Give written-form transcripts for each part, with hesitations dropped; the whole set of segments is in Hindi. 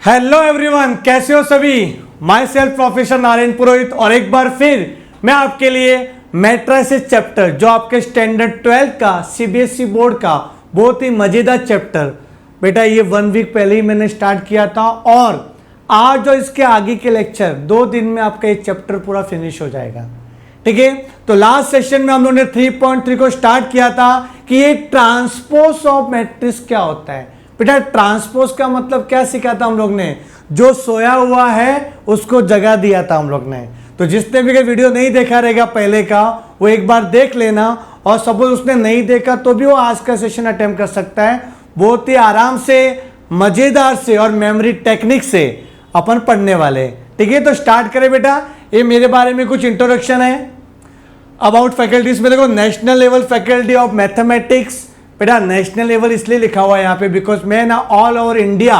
हेलो एवरीवन, कैसे हो सभी। माई सेल्फ प्रोफेसर नारायण पुरोहित और एक बार फिर मैं आपके लिए मैट्रिसेस चैप्टर जो आपके स्टैंडर्ड 12 का सीबीएसई बोर्ड का बहुत ही मजेदार चैप्टर बेटा ये 1 वीक पहले ही मैंने स्टार्ट किया था और आज जो इसके आगे के लेक्चर 2 दिन में आपका ये चैप्टर पूरा फिनिश हो जाएगा। ठीक है, तो लास्ट सेशन में हम लोगों ने 3.3 को स्टार्ट किया था कि ये ट्रांसपोज ऑफ मैट्रिक्स क्या होता है। बेटा ट्रांसपोज का मतलब क्या सीखा था हम लोग ने, जो सोया हुआ है उसको जगा दिया था हम लोग ने। तो जिसने भी वीडियो नहीं देखा रहेगा पहले का वो एक बार देख लेना, और सपोज उसने नहीं देखा तो भी वो आज का सेशन अटेम्प्ट कर सकता है। बहुत ही आराम से, मजेदार से और मेमोरी टेक्निक से अपन पढ़ने वाले। ठीक है, तो स्टार्ट करें बेटा। ये मेरे बारे में कुछ इंट्रोडक्शन है अबाउट फैकल्टीज में। देखो, national level faculty of mathematics. बेटा नेशनल लेवल इसलिए लिखा हुआ है यहाँ पे बिकॉज मैं ना ऑल ओवर इंडिया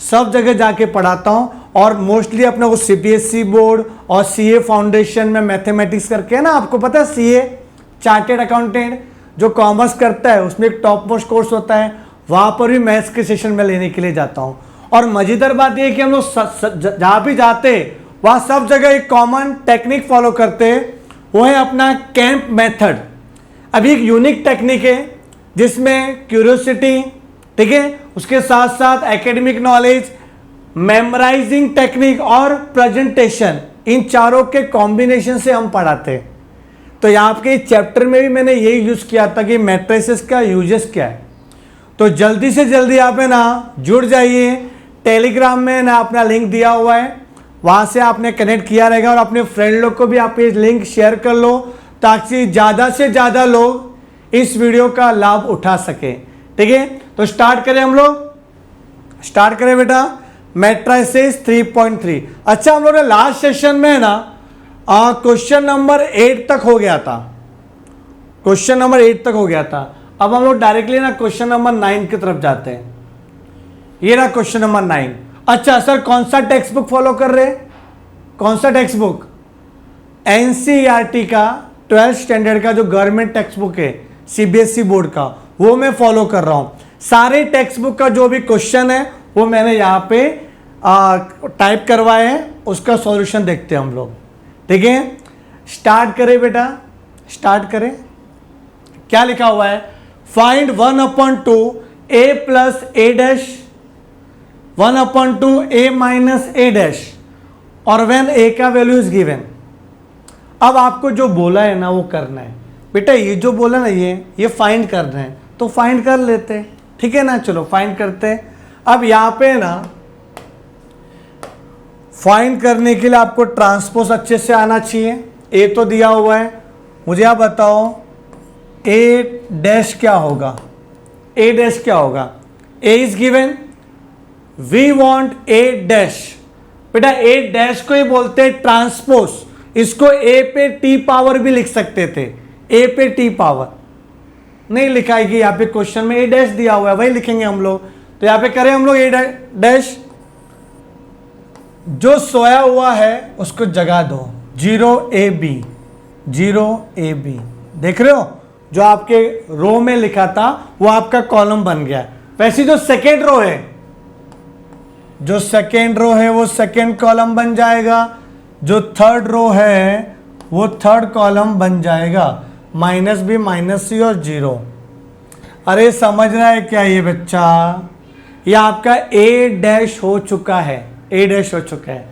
सब जगह जाके पढ़ाता हूँ, और मोस्टली अपने को सीबीएसई बोर्ड और सीए फाउंडेशन में मैथमेटिक्स करके है ना, आपको पता है सीए चार्टेड अकाउंटेंट जो कॉमर्स करता है उसमें एक टॉप मोस्ट कोर्स होता है, वहाँ पर भी मैथ्स के सेशन में लेने के लिए जाता हूँ। और मजेदार बात यह है कि हम लोग जहाँ भी जाते वहाँ सब जगह एक कॉमन टेक्निक फॉलो करते, वो है अपना कैंप मेथड। अभी एक यूनिक टेक्निक है जिसमें क्यूरियोसिटी, ठीक है, उसके साथ साथ एकेडमिक नॉलेज, मेमोराइजिंग टेक्निक और प्रेजेंटेशन, इन चारों के कॉम्बिनेशन से हम पढ़ाते हैं। तो यहाँ के चैप्टर में भी मैंने यही यूज किया था कि मैट्रिसेस का यूजेस क्या है। तो जल्दी से जल्दी आप है ना जुड़ जाइए। टेलीग्राम में ना अपना लिंक दिया हुआ है, वहाँ से आपने कनेक्ट किया रहेगा, और अपने फ्रेंड लोग को भी आप ये लिंक शेयर कर लो ताकि ज़्यादा से ज़्यादा लोग इस वीडियो का लाभ उठा सके। ठीक है, तो स्टार्ट करें हम लोग। स्टार्ट करें बेटा मैट्रिसेस 3.3। अच्छा, हम लोग ने लास्ट सेशन में ना क्वेश्चन नंबर 8 तक हो गया था। क्वेश्चन नंबर 8 तक हो गया था। अब हम लोग डायरेक्टली ना क्वेश्चन नंबर 9 की तरफ जाते हैं। ये रहा क्वेश्चन नंबर 9। अच्छा सर, कौन सा टेक्स्ट बुक फॉलो कर रहे हैं? कौन सा टेक्स्ट बुक? एनसीईआरटी का 12th स्टैंडर्ड का जो गवर्नमेंट टेक्स्ट बुक है सीबीएसई बोर्ड का, वो मैं फॉलो कर रहा हूं। सारे टेक्स्ट बुक का जो भी क्वेश्चन है वो मैंने यहाँ पे टाइप करवाए हैं, उसका सॉल्यूशन देखते हैं हम लोग। ठीक है, स्टार्ट करें बेटा, स्टार्ट करें। क्या लिखा हुआ है? Find 1/2 a plus a dash 1/2 a minus a dash और व्हेन a का वैल्यू इज गिवन। अब आपको जो बोला है ना वो करना है बेटा। ये जो बोला ना ये फाइंड करना है, तो फाइंड कर लेते हैं। ठीक है ना, चलो फाइंड करते हैं। अब यहाँ पे ना फाइंड करने के लिए आपको ट्रांसपोज अच्छे से आना चाहिए। ए तो दिया हुआ है, मुझे आप बताओ ए डैश क्या होगा? ए डैश क्या होगा? A is given, we want A dash. बेटा ए डैश को ही बोलते हैं ट्रांसपोज। इसको ए पे टी पावर भी लिख सकते थे, ए पे टी पावर नहीं लिखा है कि यहाँ पे क्वेश्चन में ए डैश दिया हुआ है, वही लिखेंगे हम लोग। तो यहाँ पे करें हम लोग ए डैश, जो सोया हुआ है उसको जगा दो। 0AB 0AB, देख रहे हो जो आपके रो में लिखा था वो आपका कॉलम बन गया। वैसे जो सेकेंड रो है, जो सेकेंड रो है वो सेकेंड कॉलम बन जाएगा, जो थर्ड रो है वो थर्ड कॉलम बन जाएगा। -b -c और 0। अरे समझ रहा है क्या ये बच्चा? ये आपका ए डैश हो चुका है, ए डैश हो चुका है।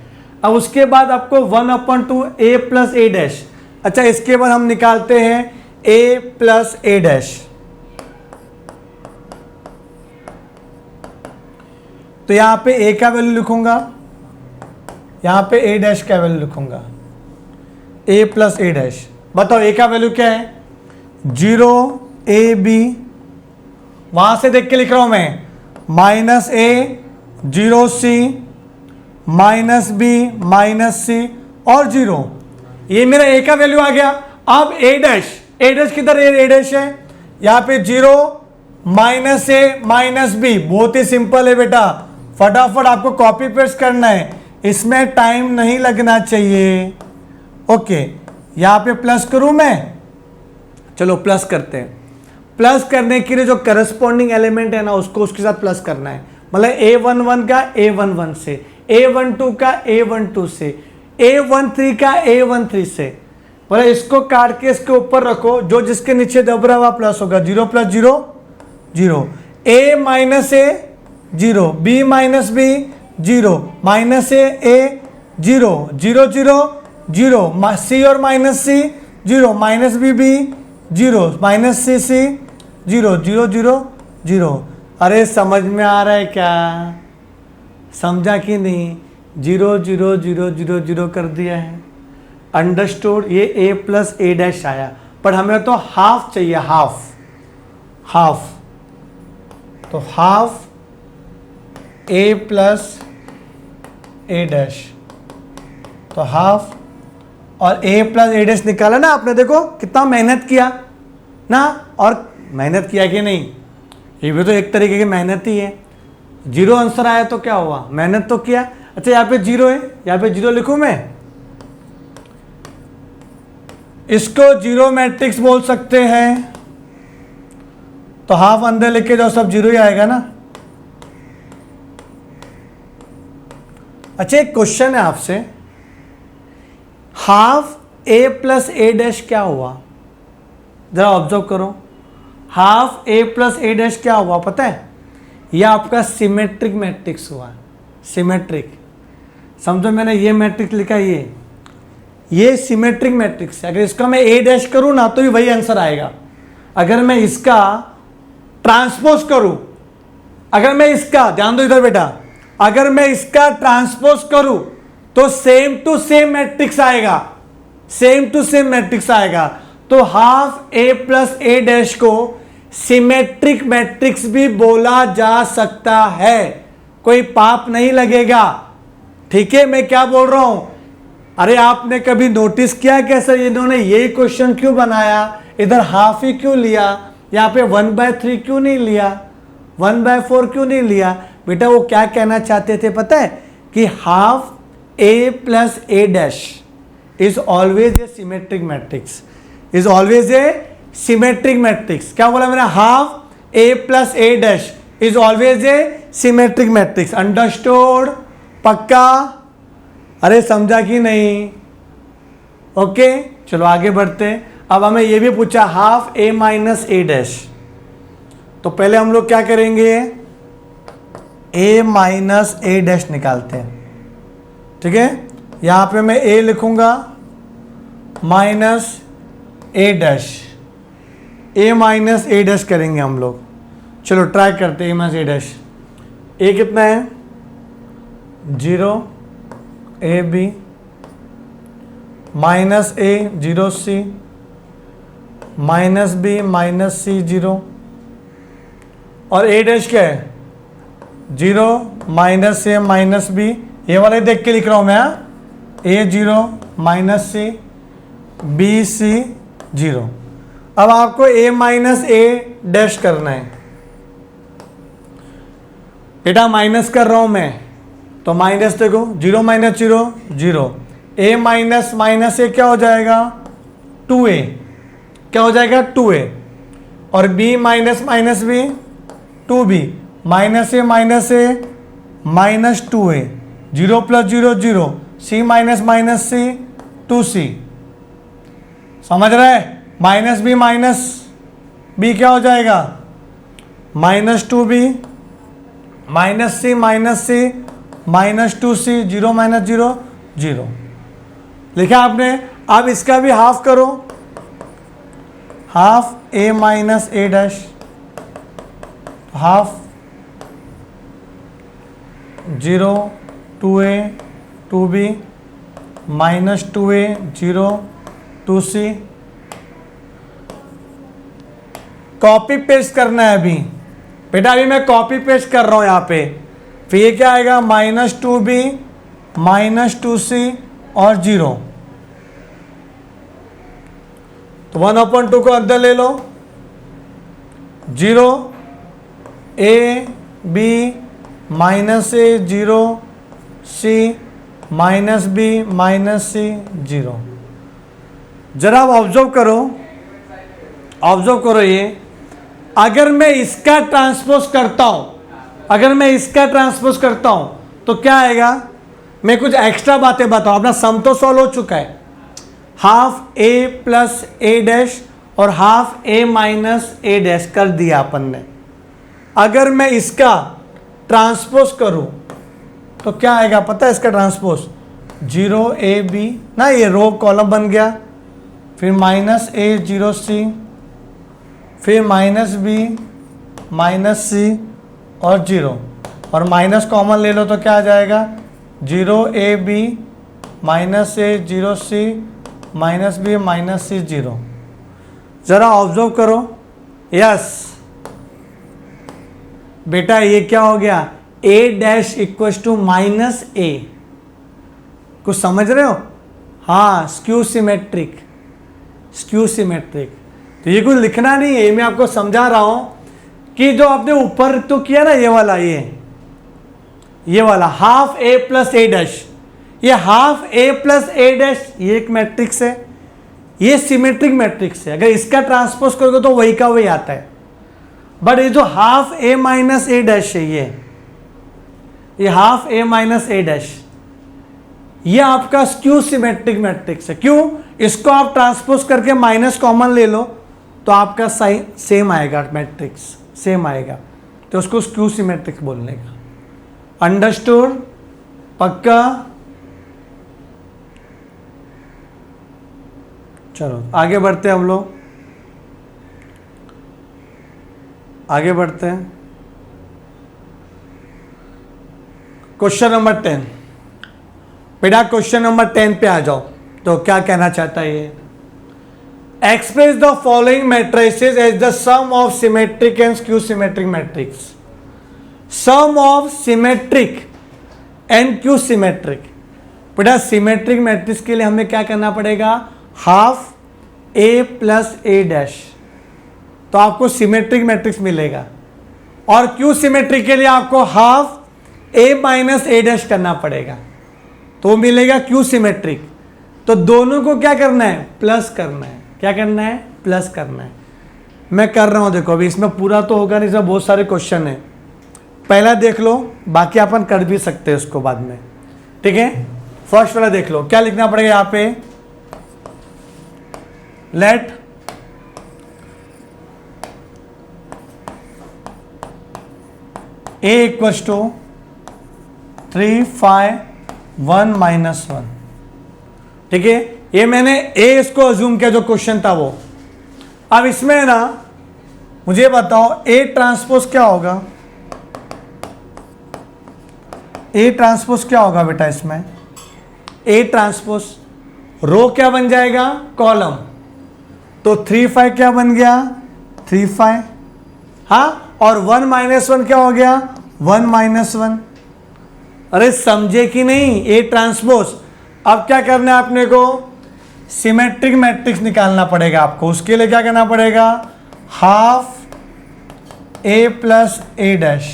अब उसके बाद आपको 1/2 a प्लस a डैश। अच्छा, इसके बाद हम निकालते हैं a प्लस a डैश। तो यहां पे a का वैल्यू लिखूंगा, यहां पे a डैश का वैल्यू लिखूंगा, a प्लस a डैश। बताओ a का वैल्यू क्या है? 0AB, वहां से देख के लिख रहा हूं मैं, -a 0c -b -c और 0। ये मेरा a का वैल्यू आ गया। अब a डैश किधर है? a डैश है यहाँ पे 0 -a -b। बहुत ही सिंपल है बेटा, फटाफट आपको कॉपी पेस्ट करना है, इसमें टाइम नहीं लगना चाहिए। ओके, यहाँ पे प्लस करूं मैं, चलो प्लस करते हैं। प्लस करने के लिए जो करस्पॉन्डिंग एलिमेंट है ना उसको उसके साथ प्लस करना है। मतलब A11 का A11 से, A12 का A12 से, A13 का A13 से, मतलब इसको काट के इसके ऊपर रखो, जो जिसके नीचे दब रहा हुआ प्लस होगा, 0 + 0 0, A - A 0, B - B 0, -A 0, 0 0 0, C और -C 0, -B 0, -CC 0, 0 0 0। अरे समझ में आ रहा है क्या? समझा कि नहीं? 0 0 0 0 0 कर दिया है, अंडरस्टूड। ये A + A' आया, पर हमें तो हाफ चाहिए, हाफ। तो हाफ A + A', तो हाफ, और A + A' निकाला ना आपने, देखो कितना मेहनत किया ना, और मेहनत किया कि नहीं, ये भी तो एक तरीके की मेहनत ही है। 0 आंसर आया तो क्या हुआ, मेहनत तो किया। अच्छा यहाँ पे 0 है, यहाँ पे 0 लिखूं मैं, इसको 0 मैट्रिक्स बोल सकते हैं, तो हाफ अंदर लिख के जाओ, सब 0 ही आएगा ना। अच्छा एक क्वेश्चन है आपसे, हाफ A + A' क्या हुआ, जरा ऑब्जर्व करो। हाफ A + A' क्या हुआ पता है? यह आपका सिमेट्रिक मैट्रिक्स हुआ, सिमेट्रिक। समझो मैंने ये मैट्रिक्स लिखा, ये सिमेट्रिक मैट्रिक्स है। अगर इसका मैं A' करूं ना तो भी वही आंसर आएगा। अगर मैं इसका ट्रांसपोज करूं, अगर मैं इसका, ध्यान दो इधर बेटा, अगर मैं इसका ट्रांसपोज करूं तो सेम टू सेम मैट्रिक्स आएगा, सेम टू सेम मैट्रिक्स आएगा। तो हाफ A + A' को सिमेट्रिक मैट्रिक्स भी बोला जा सकता है, कोई पाप नहीं लगेगा। ठीक है, मैं क्या बोल रहा हूं? अरे आपने कभी नोटिस किया कैसे इन्होंने ये क्वेश्चन क्यों बनाया, इधर हाफ ही क्यों लिया, यहाँ पे 1/3 क्यों नहीं लिया, 1/4 क्यों नहीं लिया? बेटा वो क्या कहना चाहते थे पता है, कि half A + A' is always a symmetric matrix, is always a symmetric matrix. क्या बोला मैंने? Half A + A' is always a symmetric matrix. Understood? पक्का? अरे समझा कि नहीं? ओके चलो आगे बढ़ते। अब हमें यह भी पूछा हाफ A - A', तो पहले हम लोग क्या करेंगे, A - A' निकालते हैं। ठीक है, यहां पे मैं A लिखूंगा -A', A - A' करेंगे हम लोग। चलो ट्राई करते हैं A - A'। A कितना है? 0 AB -A 0C -B -C 0, और A' क्या है? 0 -A -B, ये वाले देख के लिख रहा हूं मैं, A0 -C BC 0। अब आपको A - A' करना है बेटा, माइनस कर रहा हूं मैं, तो माइनस देखो, 0 - 0 0, A - A क्या हो जाएगा? 2A, क्या हो जाएगा? 2A, और B - B 2B, -A -2A, 0 + 0 0, C - C 2C। समझ रहे? -B B क्या हो जाएगा? -2B, -C -C -2C, 0 - 0 0। लिखा आपने? अब इसका भी हाफ करो, half A - A', half 0 2A 2B -2A 0 2C। Copy paste करना है अभी बेटा, अभी मैं कॉपी पेस्ट कर रहा हूं यहां पे। फिर ये क्या आएगा? -2B -2C और 0, तो 1/2 को अंदर ले लो, 0 A B -A 0 C -B -C 0। जरा आप ऑब्जर्व करो ये, अगर मैं इसका ट्रांसपोज करता हूं, अगर मैं इसका ट्रांसपोज करता हूं तो क्या आएगा, मैं कुछ एक्स्ट्रा बातें बताऊं, अपना सम तो सॉल्व हो चुका है, half A plus A dash और हाफ ए माइनस ए डैश कर दिया अपन ने। अगर मैं इसका ट्रांसपोज करूं तो क्या आएगा पता है इसका ट्रांसपोज, 0ab ना, ये रो कॉलम बन गया, फिर माइनस ए 0c, फिर माइनस बी माइनस सी और 0, और माइनस कॉमन ले लो तो क्या आ जाएगा, 0ab माइनस ए 0c माइनस बी माइनस सी 0। ज़रा ऑब्जर्व करो, यस बेटा ये क्या हो गया, a dash equal to minus A, कुछ समझ रहे हो, हाँ स्क्यू सिमेट्रिक, स्क्यू सिमेट्रिक। तो ये कुछ लिखना नहीं है, मैं आपको समझा रहा हूं कि जो आपने ऊपर तो किया ना, ये वाला, ये वाला half A plus A dash, ये half A plus A dash, ये एक मैट्रिक्स है, ये सिमेट्रिक मैट्रिक्स है। अगर इसका ट्रांसपोज करोगे तो वही का वही आता है। बट ये जो हाफ ए माइनस ए डैश है, ये हाफ ए माइनस ए डैश, ये आपका स्क्यू सिमेट्रिक मैट्रिक्स है। क्यों, इसको आप ट्रांसपोज करके माइनस कॉमन ले लो तो आपका साइन सेम आएगा, मैट्रिक्स सेम आएगा, तो उसको स्क्यू सिमेट्रिक बोलने का। अंडरस्टूड, पक्का? चलो आगे बढ़ते हैं हम लोग, आगे बढ़ते हैं। क्वेश्चन नंबर 10, बेटा क्वेश्चन नंबर 10 पे आ जाओ। तो क्या कहना चाहता है ये, express the following matrices as the sum of symmetric and skew symmetric matrix. Sum of symmetric and skew symmetric, बेटा सिमेट्रिक मैट्रिक्स के लिए हमें क्या करना पड़ेगा, half A plus A dash, तो आपको सिमेट्रिक मैट्रिक्स मिलेगा। और क्यू सिमेट्रिक के लिए आपको हाफ ए माइनस ए डैश करना पड़ेगा, तो मिलेगा क्यू सिमेट्रिक। तो दोनों को क्या करना है, प्लस करना है। क्या करना है, प्लस करना है। मैं कर रहा हूं, देखो अभी इसमें पूरा तो होगा नहीं, इसमें बहुत सारे क्वेश्चन है, पहला देख लो, बाकी अपन कर भी सकते हैं उसको बाद में, ठीक है। फर्स्ट वाला देख लो, क्या लिखना पड़ेगा यहां पे, let a equals to 3 5 1 minus 1, ठीक है। ये मैंने a इसको अज्यूम किया जो क्वेश्चन था वो। अब इसमें ना मुझे बताओ a ट्रांसपोज क्या होगा, a ट्रांसपोज क्या होगा बेटा इसमें, a ट्रांसपोज रो क्या बन जाएगा, कॉलम, तो 3 5 क्या बन गया, 3 5, हाँ, और 1 माइनस 1 क्या हो गया, 1 माइनस 1। अरे समझे कि नहीं, ए ट्रांसपोज। अब क्या करना है अपने को, सिमेट्रिक मैट्रिक्स निकालना पड़ेगा आपको। उसके लिए क्या करना पड़ेगा, half A plus A dash,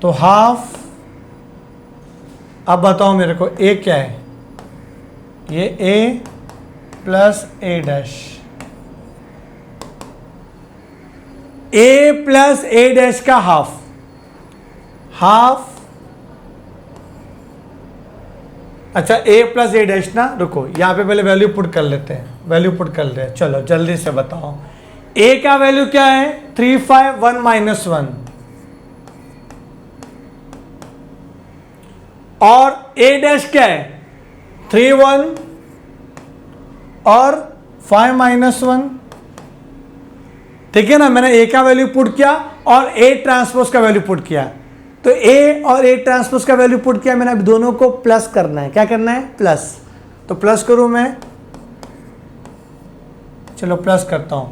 तो हाफ, अब बताओ मेरे को ए क्या है, ये ए plus A dash, A plus A dash का हाफ, हाफ, अच्छा ए प्लस ए डैश ना, रुको यहां पे पहले वैल्यू पुट कर लेते हैं, वैल्यू पुट कर ले, चलो जल्दी से बताओ। ए का वैल्यू क्या है, 3 5 1 माइनस 1, और ए डैश क्या है, 3 1 और 5 माइनस 1, ठीक है ना। मैंने ए का वैल्यू पुट किया और ए ट्रांसपोज का वैल्यू पुट किया, तो ए और ए ट्रांसपोज का वैल्यू पुट किया मैंने। अब दोनों को प्लस करना है, क्या करना है, प्लस। तो प्लस करूं मैं, चलो प्लस करता हूं।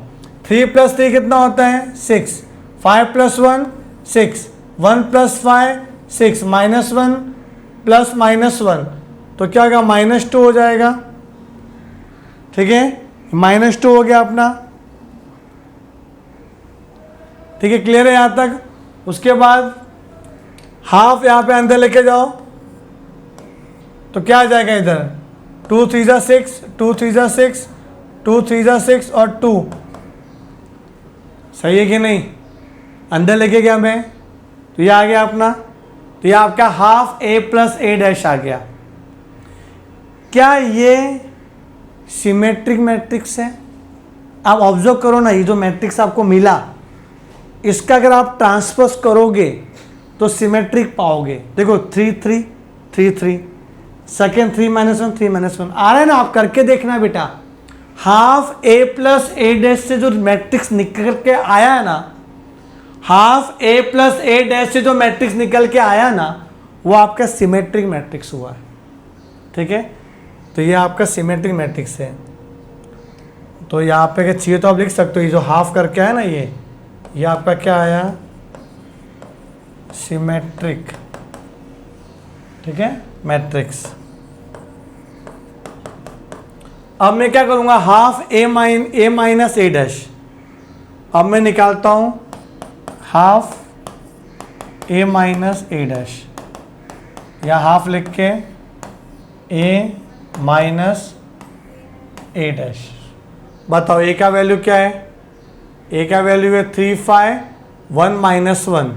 3 + 3 कितना होता है, 6, 5 + 1 6, 1 + 5 6, -1 प्लस -1, तो क्या होगा, -2 हो जाएगा, ठीक है। -2 हो गया अपना, ठीक है, क्लियर है यहां तक। उसके बाद हाफ यहां पे अंदर लेके जाओ तो क्या आ जाएगा इधर, 2 3 जा 6, 2 3 जा 6, 2 3 जा 6 और 2, सही है कि नहीं, अंदर लेके गया मैं, तो ये आ गया अपना, तो ये आपका half A plus A dash आ गया। क्या ये सिमेट्रिक मैट्रिक्स है? आप ऑब्जर्व करो ना, ये जो मैट्रिक्स आपको मिला इसका अगर आप ट्रांसपोज करोगे तो सिमेट्रिक पाओगे। देखो 3 3 3 3, सेकेंड 3 - 1 3 - 1 आ रहा है ना, आप करके देखना बेटा। Half A plus A dash से जो मैट्रिक्स निकल के आया है ना, half A plus A dash से जो मैट्रिक्स निकल के आया ना, वो आपका सिमेट्रिक मैट्रिक्स हुआ है। ठीक है, तो ये आपका सिमेट्रिक मैट्रिक्स है। तो यहाँ पे अगर चाहिए तो आप लिख सकते हो, ये जो हाफ करके आया ना, ये आपका क्या आया, सिमेट्रिक। ठीक है, मैट्रिक्स। अब मैं क्या करूंगा, हाफ ए माइनस ए डैश, अब मैं निकालता हूं हाफ ए माइनस ए डैश, या हाफ लिख के ए माइनस ए डैश। बताओ ए का वैल्यू क्या है? ए का वैल्यू है 3 5 1 - 1,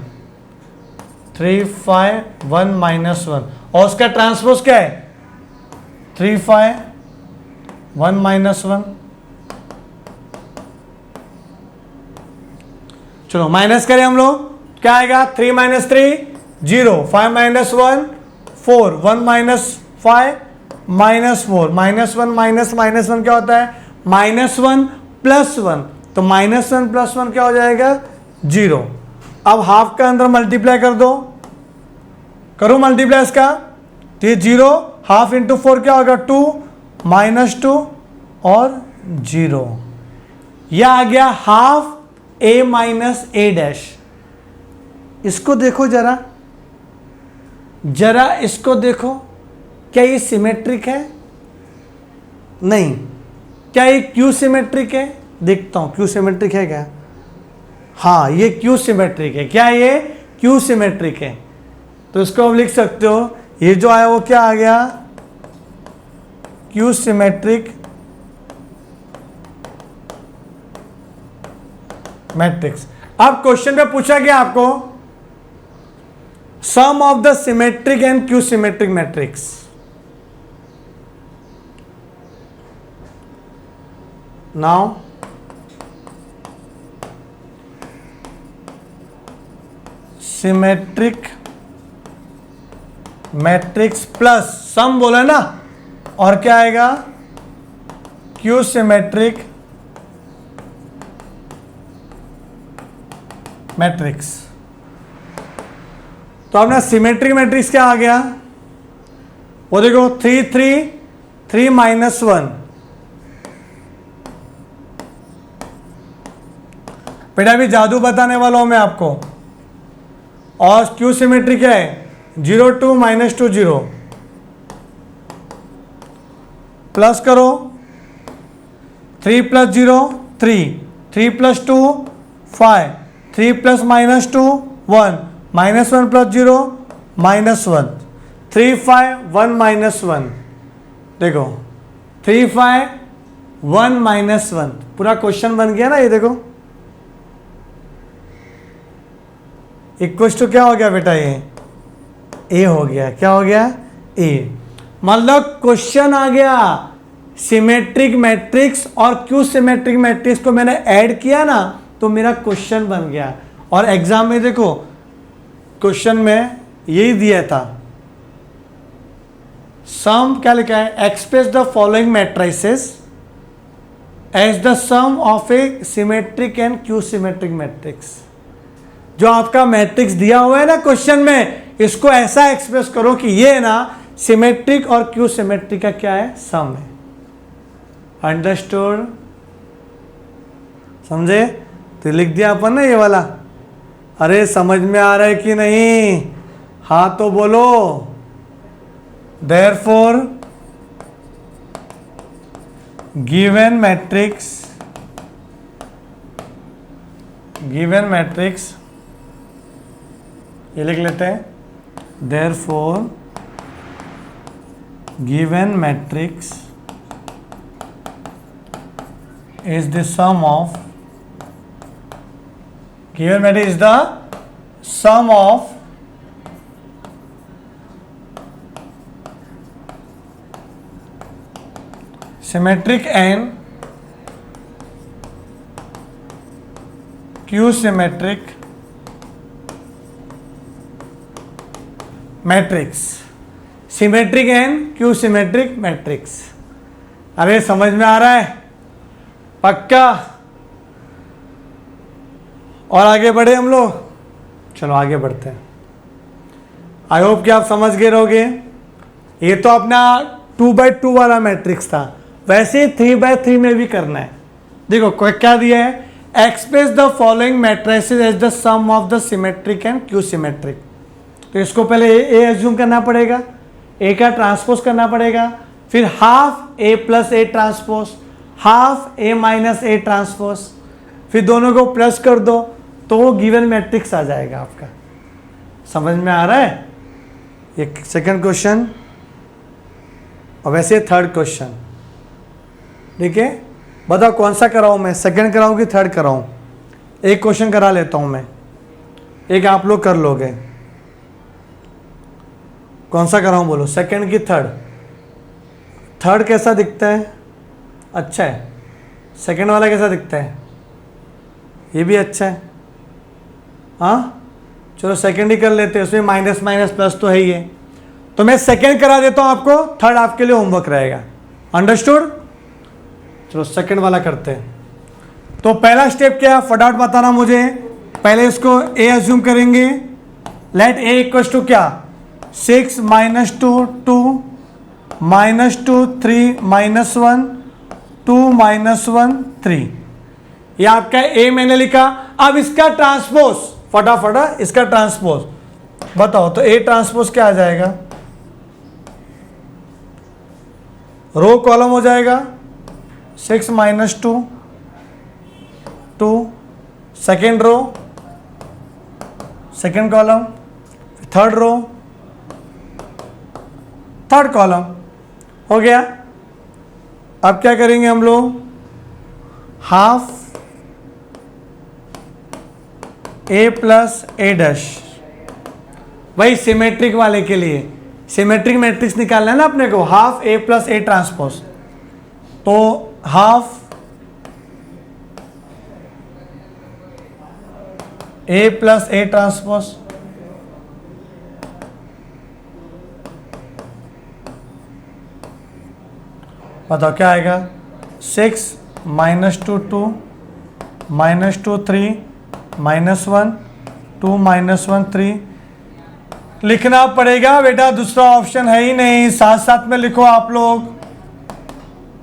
3 5 1 - 1, और उसका ट्रांसपोज क्या है? 3 5 1 - 1। चलो माइनस करें हम लोग, क्या आएगा? 3 - 3 0, 5 - 1 4, 1 - 5 -4, -1 क्या होता है? -1 + 1, तो -1 + 1 क्या हो जाएगा? 0। अब हाफ का अंदर मल्टीप्लाई कर दो, करो मल्टीप्लाई इसका, तो ये 0, हाफ इंटू 4 क्या होगा? 2 -2 और 0। यह आ गया हाफ ए माइनस ए डैश। इसको देखो जरा, जरा इसको देखो, क्या ये सिमेट्रिक है? नहीं। क्या ये क्यू सिमेट्रिक है? देखता हूं क्यू सिमेट्रिक है क्या? हाँ, ये क्यू सिमेट्रिक है। क्या ये क्यू सिमेट्रिक है? तो इसको आप लिख सकते हो, ये जो आया वो क्या आ गया? Skew symmetric matrix. अब क्वेश्चन में पूछा गया आपको sum of the symmetric and skew symmetric matrix. Now symmetric matrix plus sum बोला ना, और क्या आएगा? Skew symmetric matrix. तो अपना सिमेट्रिक मैट्रिक्स क्या आ गया? वो देखो 3 3 3 - 1। बेटा अभी जादू बताने वाला हूं मैं आपको। और क्यू सिमेट्री क्या है? 0 2 -2 0। प्लस करो, 3 + 0 3, 3 + 2 5, 3 + -2 1, -1 + 0 -1, 3 5 1 -1। देखो 3 5 1 -1 पूरा क्वेश्चन बन गया ना। ये देखो इक्वल्स टू क्या हो गया बेटा? ये ए हो गया। क्या हो गया? ए। मतलब क्वेश्चन आ गया, सिमेट्रिक मैट्रिक्स और क्यू सिमेट्रिक मैट्रिक्स को मैंने ऐड किया ना, तो मेरा क्वेश्चन बन गया। और एग्जाम में देखो क्वेश्चन में यही दिया था, सम क्या लिखा है? Express the following matrices as the sum of a symmetric and skew symmetric matrix. जो आपका मैट्रिक्स दिया हुआ है ना क्वेश्चन में, इसको ऐसा एक्सप्रेस करो कि ये ना सिमेट्रिक और क्यू सिमेट्रिक का क्या है? सम है। अंडरस्टूड? समझे? तो लिख दिया अपन ना ये वाला। अरे समझ में आ रहा है कि नहीं? हाँ तो बोलो। देयरफॉर गिवन मैट्रिक्स ये लिख लेते हैं। Therefore given matrix is the sum of given matrix is the sum of symmetric and skew symmetric matrix. Symmetric and skew symmetric matrix. अरे समझ में आ रहा है? पक्का? और आगे बढ़े हम लोग? चलो आगे बढ़ते हैं। आई होप कि आप समझ गए रहोगे। ये तो अपना 2x2 वाला मैट्रिक्स था, वैसे 3x3 में भी करना है। देखो क्या दिया है, express the following matrices as the sum of the symmetric and skew symmetric. तो इसको पहले ए एज्यूम करना पड़ेगा, ए का ट्रांसपोज करना पड़ेगा, फिर half A plus A transpose, half A minus A transpose, फिर दोनों को प्लस कर दो तो वो गिवन मैट्रिक्स आ जाएगा आपका। समझ में आ रहा है? ये सेकंड क्वेश्चन और वैसे थर्ड क्वेश्चन। ठीक है, बताओ कौन सा कराऊं मैं, सेकंड कराऊं कि थर्ड कराऊं? एक क्वेश्चन करा लेता हूं मैं, एक आप लोग कर लोगे। कौन सा कराऊं बोलो, सेकंड की थर्ड? थर्ड कैसा दिखता है? अच्छा है। सेकंड वाला कैसा दिखता है? ये भी अच्छा है। हाँ चलो सेकंड ही कर लेते हैं, उसमें माइनस माइनस प्लस तो है ही है। तो मैं सेकंड करा देता हूं आपको, थर्ड आपके लिए होमवर्क रहेगा। अंडरस्टूड? चलो सेकंड वाला करते हैं। तो पहला स्टेप क्या है, फटाफट बताना मुझे। पहले इसको ए अज्यूम करेंगे। लेट ए इक्वल टू क्या, 6 माइनस 2 2 माइनस 2 3 माइनस 1 2 माइनस 1 3। ये आपका ए मैंने लिखा। अब इसका ट्रांसपोज फटाफट, इसका ट्रांसपोज बताओ। तो ए ट्रांसपोज क्या आ जाएगा, रो कॉलम हो जाएगा। 6 minus 2 2, second row second column, third row third column. हो गया। अब क्या करेंगे हम लोग, half A plus A dash. वही सिमेट्रिक वाले के लिए सिमेट्रिक मैट्रिक्स निकालना है ना अपने को, half A plus A transpose. तो half A plus A transpose, बताओ क्या आएगा। 6 माइनस 2 2 माइनस 2 3 माइनस 1 2 माइनस 1 3। लिखना पड़ेगा बेटा, दूसरा ऑप्शन है ही नहीं। साथ साथ में लिखो आप लोग,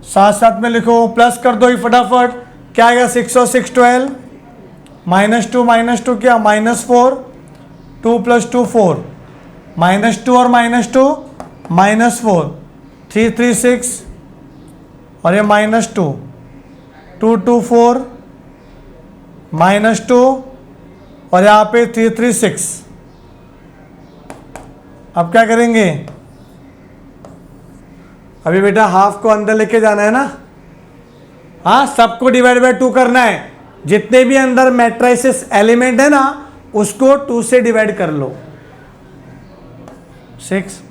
साथ साथ में लिखो, प्लस कर दो ही फटाफट। क्या आएगा, 6 और 6 12, माइनस 2 क्या -4, 2 + 2 4, -2 और -2 -4, 3 3 6 और ये -2, 2 2 4 -2 और यहाँ पे 3 3 6। अब क्या करेंगे, अभी बेटा हाफ को अंदर लेके जाना है ना। हाँ, सबको डिवाइड बाय 2 करना है। जितने भी अंदर मैट्रिसेस एलिमेंट है ना, उसको 2 से डिवाइड कर लो। 6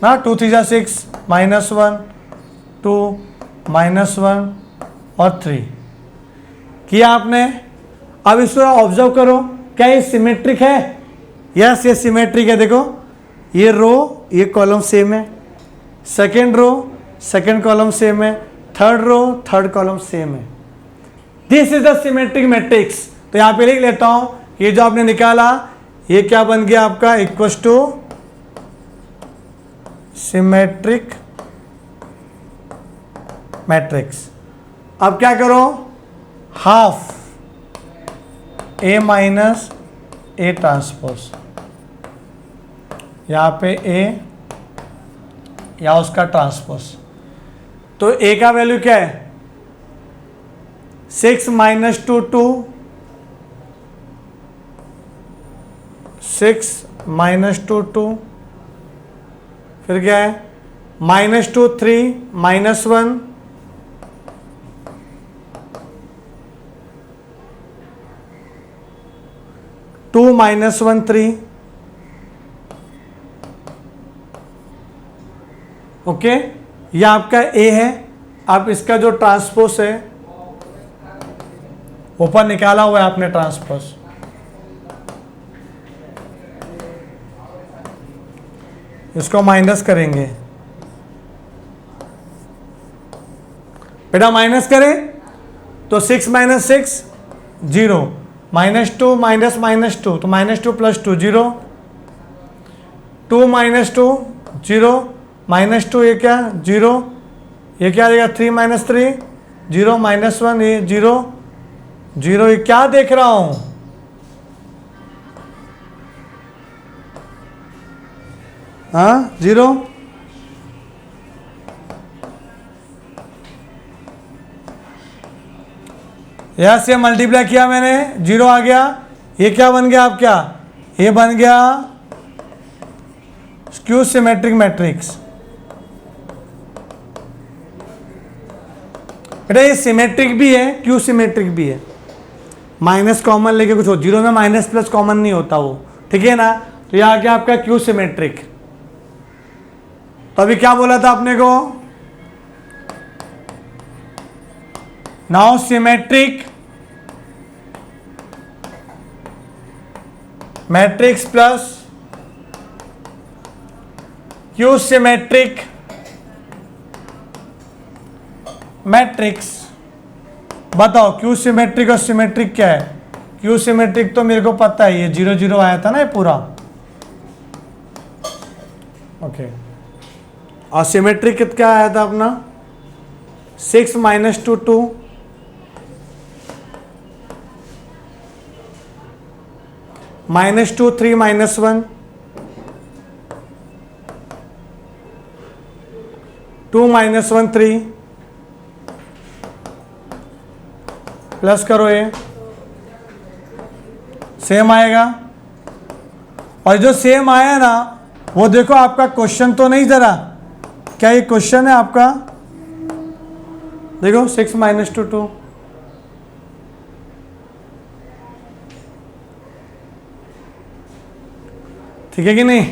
ना, 2 3 6 -1 2 -1 और 3 किया आपने। अब इसको ऑब्जर्व करो, क्या ये सिमेट्रिक है? यस, ये सिमेट्रिक है। देखो ये रो ये कॉलम सेम है, second row second column same है, third row third column same है। This is the symmetric matrix. तो यहां पे लिख लेता हूं, ये जो आपने निकाला ये क्या बन गया आपका, इक्वल्स टू सिमेट्रिक मैट्रिक्स। अब क्या करो, half A minus A transpose, यहाँ पे ए या उसका ट्रांसपोज। तो ए का वैल्यू क्या है, 6 - 2 2, 6 - 2 2, फिर क्या है -2 3 -1 2 माइनस 1 3, ओके, यह आपका ए है। अब इसका जो ट्रांसपोज है ऊपर निकाला हुआ है आपने ट्रांसपोज, इसको माइनस करेंगे। बेटा माइनस करें तो 6 माइनस 6 0, -2 माइनस -2 तो -2 + 2 0, 2 माइनस 2 0, -2 ये क्या 0, ये क्या आ जाएगा 3 माइनस 3 0, -1 ये 0 0, ये क्या देख रहा हूं, हाँ 0, यहां से मल्टीप्लाई किया मैंने 0 आ गया। ये क्या बन गया आप, क्या ये बन गया स्क्यू सिमेट्रिक मैट्रिक्स। बेटा ये सिमेट्रिक भी है, क्यू सिमेट्रिक भी है। माइनस कॉमन लेके कुछ हो, 0 में माइनस प्लस कॉमन नहीं होता वो, ठीक है ना। तो यह आ गया आपका क्यू सिमेट्रिक। तो अभी क्या बोला था आपने को, now symmetric matrix plus Q symmetric matrix. बताओ क्यू सिमेट्रिक और सिमेट्रिक क्या है। क्यू सिमेट्रिक तो मेरे को पता है, ये 0 0 आया था ना ये पूरा, ओके। और सिमेट्रिक क्या आया था अपना 6 माइनस 2 2, -2 3 -1, 2 माइनस 1 3, प्लस करो ये सेम आएगा। और जो सेम आया ना वो देखो आपका क्वेश्चन तो नहीं, जरा क्या ये क्वेश्चन है आपका, देखो 6 माइनस 2 2, ठीक है कि नहीं।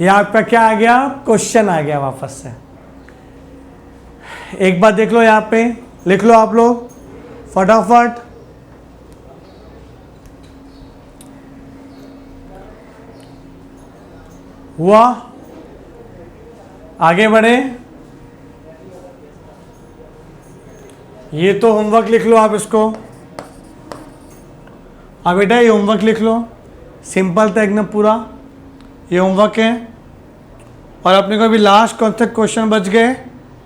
ये आपका क्या आ गया, क्वेश्चन आ गया वापस से। एक बार देख लो, यहां पे लिख लो आप लोग फटाफट। हुआ, आगे बढ़े। ये तो होमवर्क लिख लो आप इसको। अब बेटा ये होमवर्क लिख लो, सिंपल था एकदम पूरा, ये होमवर्क है। और अपने को अभी लास्ट कौन से क्वेश्चन बच गए,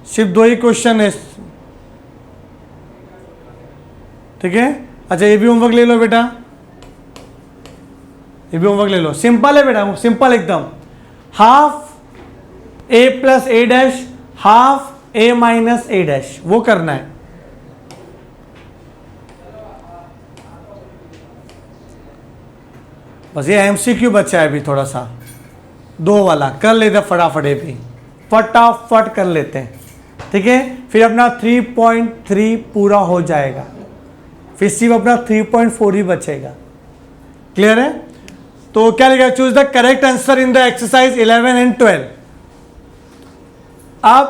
सिर्फ 2 ही क्वेश्चन है, ठीक है। अच्छा ये भी होमवर्क ले लो बेटा, ये भी होमवर्क ले लो, सिंपल है बेटा, सिंपल एकदम। Half A plus A dash half A minus A dash, वो करना है। बस ये एमसीक्यू बचा है अभी थोड़ा सा, 2 वाला कर लेते फटाफट, ये भी फटाफट कर लेते हैं, ठीक है। फिर अपना 3.3 पूरा हो जाएगा, फिर सिर्फ अपना 3.4 ही बचेगा। क्लियर है। तो क्या लिखा, choose the correct answer in the exercise 11 and 12। अब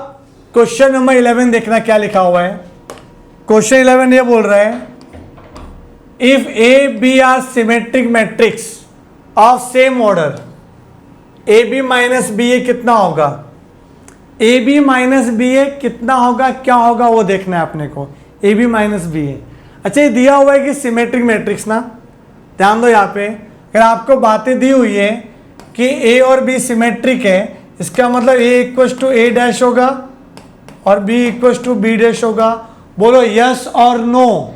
क्वेश्चन नंबर 11 देखना क्या लिखा हुआ है। क्वेश्चन 11 ये बोल रहा है, if A B are symmetric matrix of same order, A B minus B A कितना होगा, A B minus B A कितना होगा, क्या होगा वो देखना है अपने को, A B minus B A. अच्छा ये दिया हुआ है कि सिमेट्रिक मैट्रिक्स ना, ध्यान दो यहाँ पे, अगर आपको बातें दी हुई है कि ए और बी सिमेट्रिक है, इसका मतलब A equals to A dash होगा और B equals to B dash होगा। बोलो यस और नो।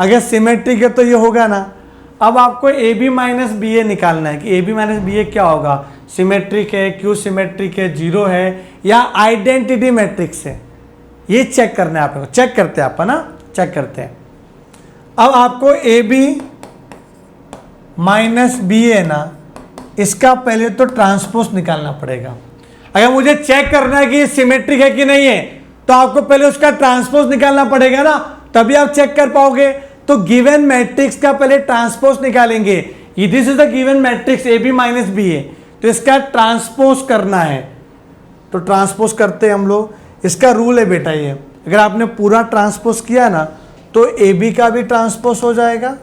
अगर सिमेट्रिक है तो ये होगा ना। अब आपको ए बी माइनस बी ए निकालना है कि ए बी माइनस बी ए क्या होगा, सिमेट्रिक है, क्यू सिमेट्रिक है, जीरो है या आइडेंटिटी मैट्रिक्स है, ये चेक करना है आपको। चेक करते हैं आप ना, चेक करते हैं। अब आपको ए बी माइनस बी ए ना, इसका पहले तो ट्रांसपोज निकालना पड़ेगा। अगर मुझे चेक करना है कि ये सिमेट्रिक है कि नहीं है, तो आपको पहले उसका ट्रांसपोज निकालना पड़ेगा ना, तभी आप चेक कर पाओगे। तो गिवन मैट्रिक्स का पहले ट्रांसपोज निकालेंगे। ये this is the given matrix A B minus B A, तो इसका ट्रांसपोज करना है, तो ट्रांसपोज करते हैं हम लोग। इसका रूल है बेटा ये, अगर आपने पूरा ट्रांसपोज किया ना तो ए बी का भी ट्रांसपोज हो जाएगा,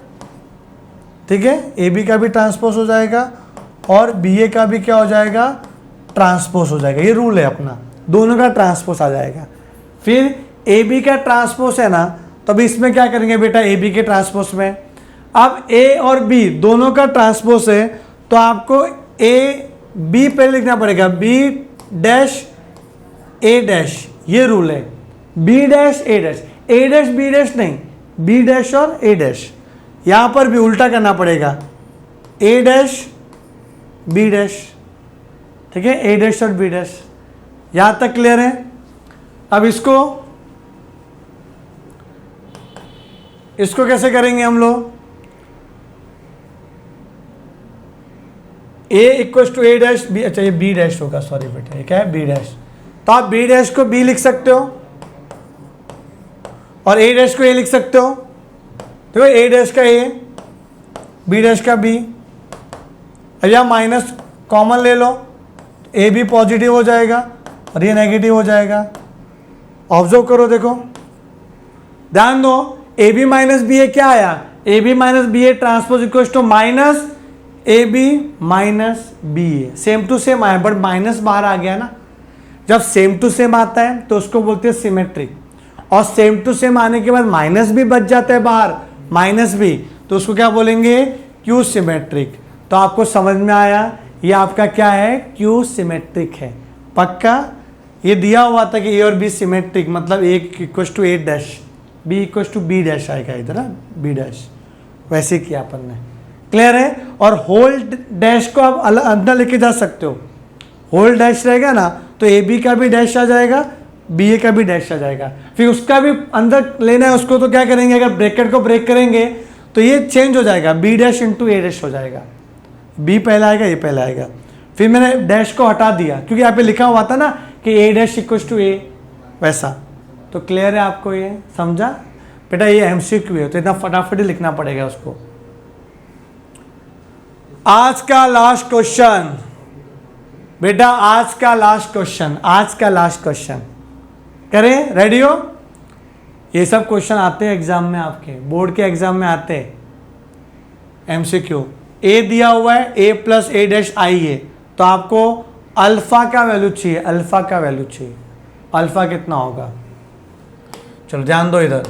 ठीक है, ए बी का भी ट्रांसपोज हो जाएगा और बी ए का भी क्या हो जाएगा, ट्रांसपोज हो जाएगा। ये रूल है अपना, दोनों का ट्रांसपोज आ जाएगा। फिर ए बी का ट्रांसपोज है ना, तो अभी इसमें क्या करेंगे बेटा, ए बी के ट्रांसपोज में अब ए और बी दोनों का ट्रांसपोज है, तो आपको ए बी पहले लिखना पड़ेगा, बी डैश ए डैश, ये रूल है, बी डैश ए डैश, ए डैश बी डैश नहीं, बी डैश और ए डैश। यहां पर भी उल्टा करना पड़ेगा, ए डैश बी डैश, ठीक है, ए डैश और बी डैश। यहां तक क्लियर है। अब इसको कैसे करेंगे हम लोग, A equal to A dash B, अच्छा ये बी डैश होगा, सॉरी बेटा ये क्या है, बी डैश, तो आप बी डैश को बी लिख सकते हो और ए डैश को ए लिख सकते हो। देखो ए डैश का ए, बी डैश का बी, या माइनस कॉमन ले लो, ए बी पॉजिटिव हो जाएगा और ये नेगेटिव हो जाएगा। ऑब्जर्व करो, देखो ध्यान दो, A B minus B A क्या आया, A B minus B A transpose equal to minus A B minus B A, same to same आया, बट माइनस बाहर आ गया ना। जब सेम टू सेम आता है तो उसको बोलते हैं सिमेट्रिक, और सेम टू सेम आने के बाद माइनस भी बच जाता है बाहर, माइनस भी, तो उसको क्या बोलेंगे, क्यू सिमेट्रिक। तो आपको समझ में आया, ये आपका क्या है, क्यू सिमेट्रिक है, पक्का। ये दिया हुआ था कि ए और बी सिमेट्रिक, मतलब A equal to A dash, B equal to B dash आएगा इधर, बी डैश, वैसे किया अपन ने, क्लियर है। और होल डैश को आप अलग अंदर लेके जा सकते हो, होल डैश रहेगा ना तो ए बी का भी डैश आ जाएगा, बी ए का भी डैश आ जाएगा, फिर उसका भी अंदर लेना है उसको, तो क्या करेंगे, अगर ब्रैकेट को ब्रेक करेंगे तो ये चेंज हो जाएगा, बी डैश इंटू ए डैश हो जाएगा, बी पहला आएगा, ये पहला आएगा। फिर मैंने डैश को हटा दिया क्योंकि यहाँ पे लिखा हुआ था ना कि ए डैश इक्वल टू ए, वैसा। तो क्लियर है आपको, ये समझा बेटा, ये एमसीक्यू है तो इतना फटाफट ही लिखना पड़ेगा उसको। आज का लास्ट क्वेश्चन बेटा, आज का लास्ट क्वेश्चन, आज का लास्ट क्वेश्चन करें, रेडी हो। ये सब क्वेश्चन आते हैं एग्जाम में, आपके बोर्ड के एग्जाम में आते हैं एमसीक्यू। ए दिया हुआ है ए प्लस ए डैश आई है, तो आपको अल्फा का वैल्यू चाहिए, अल्फा का वैल्यू चाहिए, अल्फा कितना होगा। चलो ध्यान दो इधर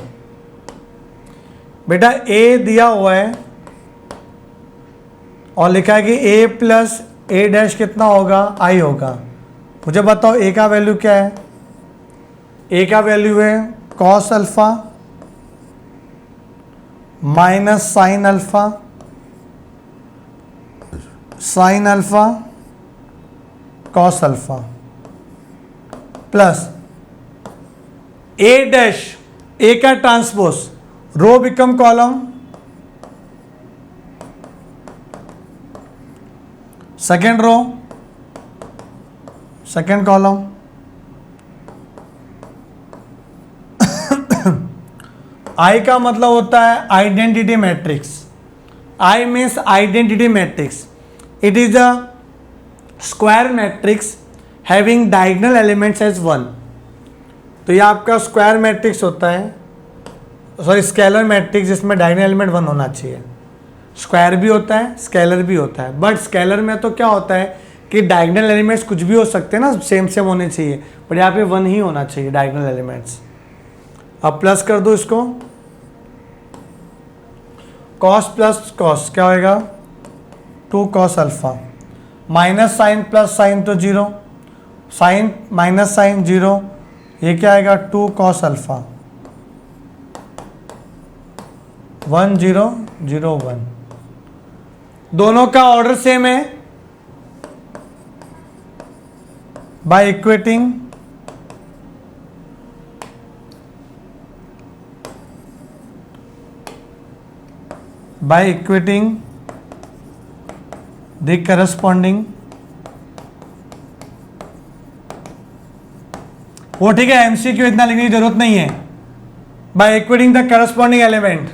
बेटा, ए दिया हुआ है और लिखा है कि ए प्लस ए डैश कितना होगा, आई होगा। मुझे बताओ ए का वैल्यू क्या है, ए का वैल्यू है cos alpha minus sine alpha, sine alpha cos alpha plus A dash, A का transpose, row become column, second row second column, I का मतलब होता है identity matrix, I means identity matrix, it is a square matrix having diagonal elements as 1। तो ये आपका स्क्वायर मैट्रिक्स होता है, सॉरी स्केलर मैट्रिक्स, जिसमें डायगोनल एलिमेंट 1 होना चाहिए। स्क्वायर भी होता है, स्केलर भी होता है, बट स्केलर में तो क्या होता है कि डायगोनल एलिमेंट्स कुछ भी हो सकते हैं ना, सेम सेम होने चाहिए, बट यहाँ पे 1 ही होना चाहिए डायगोनल एलिमेंट्स। अब प्लस कर दो इसको, कॉस प्लस कॉस क्या होएगा, 2 cos alpha, minus sine plus sine तो 0, साइन माइनस साइन 0, ये क्या आएगा 2 कॉस अल्फा, 1 0 0 1। दोनों का ऑर्डर सेम है, बाय इक्वेटिंग the corresponding, वो ठीक है, एमसीक्यू इतना लिखने की जरूरत नहीं है। By equating the corresponding element,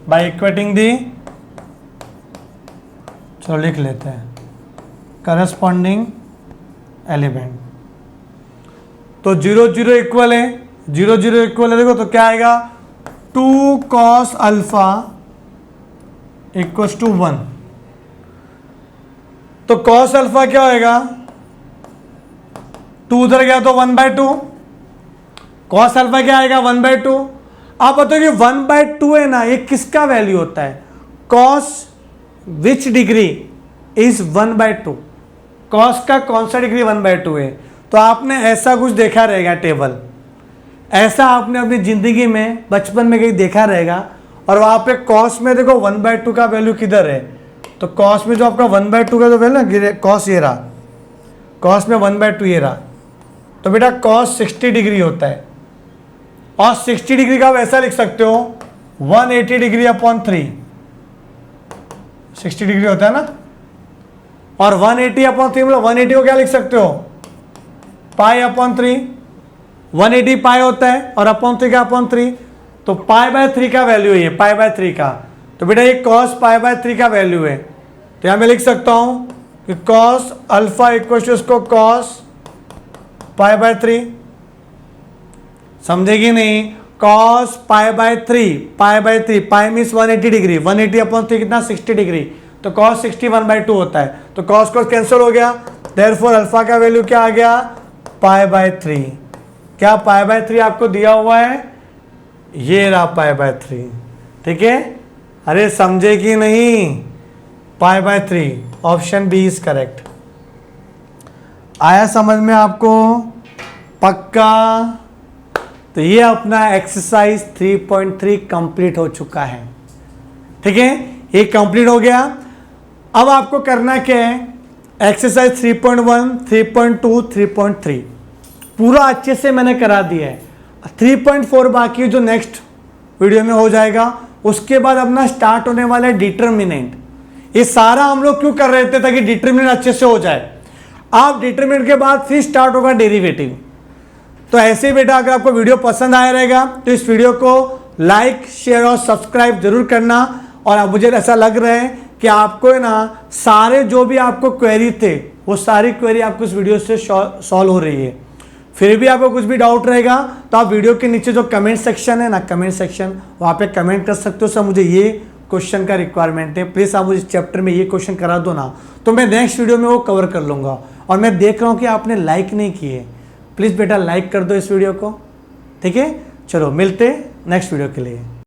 by equating the चलो लिख लेते हैं करस्पॉन्डिंग एलिमेंट। तो 0 0 इक्वल है, 0 0 इक्वल है, देखो तो क्या आएगा 2 cos अल्फा इक्वल्स टू 1। तो cos अल्फा क्या होएगा, 2 उधर गया तो 1/2, cos अल्फा क्या आएगा 1/2। आप बताओ कि 1/2 है ना, ये किसका वैल्यू होता है, cos which degree is 1/2, cos का कौन सा डिग्री 1/2 है। तो आपने ऐसा कुछ देखा रहेगा टेबल, ऐसा आपने अपनी जिंदगी में बचपन में कहीं देखा रहेगा, और वहां पे cos में देखो 1/2 का वैल्यू किधर है, तो cos में जो आपका 1/2 का जो वैल्यू ना, cos ये रहा, cos में 1/2 ये रहा, तो बेटा cos 60 डिग्री होता है। और 60 डिग्री का आप ऐसा लिख सकते हो 180 डिग्री अपॉन 3, 60 डिग्री होता है ना, और 180 अपॉन 3 मतलब 180 को क्या लिख सकते हो पाई अपॉन 3, 180 पाई होता है और अपॉन 3 का अपॉन 3, तो π/3 का वैल्यू है ये, π/3 का। तो बेटा ये cos π/3 का वैल्यू है, तो यहां मैं लिख सकता हूं कि cos अल्फा इक्वल टू इसको cos π/3, समझेगी नहीं, cos π/3, pi means 180 degree, 180 upon 3 कितना 60 डिग्री, तो cos 60 1/2 होता है, तो cos कैंसिल हो गया, देयरफॉर अल्फा का वैल्यू क्या आ गया π/3। क्या π/3 आपको दिया हुआ है, ये रहा π/3, ठीक है। अरे समझे कि नहीं, π/3, ऑप्शन बी इज करेक्ट। आया समझ में आपको, पक्का। तो ये अपना एक्सरसाइज 3.3 कंप्लीट हो चुका है, ठीक है, ये कंप्लीट हो गया। अब आपको करना क्या है, एक्सरसाइज 3.1, 3.2, 3.3 पूरा अच्छे से मैंने करा दिया है। 3.4 बाकी जो नेक्स्ट वीडियो में हो जाएगा, उसके बाद अपना स्टार्ट होने वाला है डिटर्मिनेंट। ये सारा हम लोग क्यों कर रहे थे, ताकि डिटर्मिनेंट अच्छे से हो जाए। आप डिटर्मिनेंट के बाद फिर स्टार्ट होगा डेरिवेटिव। तो ऐसे बेटा अगर आपको वीडियो पसंद आया रहेगा तो इस वीडियो को लाइक शेयर और सब्सक्राइब जरूर करना। और अब मुझे ऐसा लग रहा है कि आपको है ना, सारे जो भी आपको क्वेरी थे वो सारी क्वेरी आपको इस वीडियो से सॉल्व हो रही है। फिर भी आपको कुछ भी डाउट रहेगा तो आप वीडियो के नीचे जो कमेंट सेक्शन है ना, कमेंट सेक्शन, वहाँ पे कमेंट कर सकते हो, सर मुझे ये क्वेश्चन का रिक्वायरमेंट है, प्लीज़ आप मुझे इस चैप्टर में ये क्वेश्चन करा दो ना, तो मैं नेक्स्ट वीडियो में वो कवर कर लूँगा। और मैं देख रहा हूँ कि आपने लाइक नहीं किए, प्लीज़ बेटा लाइक कर दो इस वीडियो को, ठीक है। चलो मिलते नेक्स्ट वीडियो के लिए।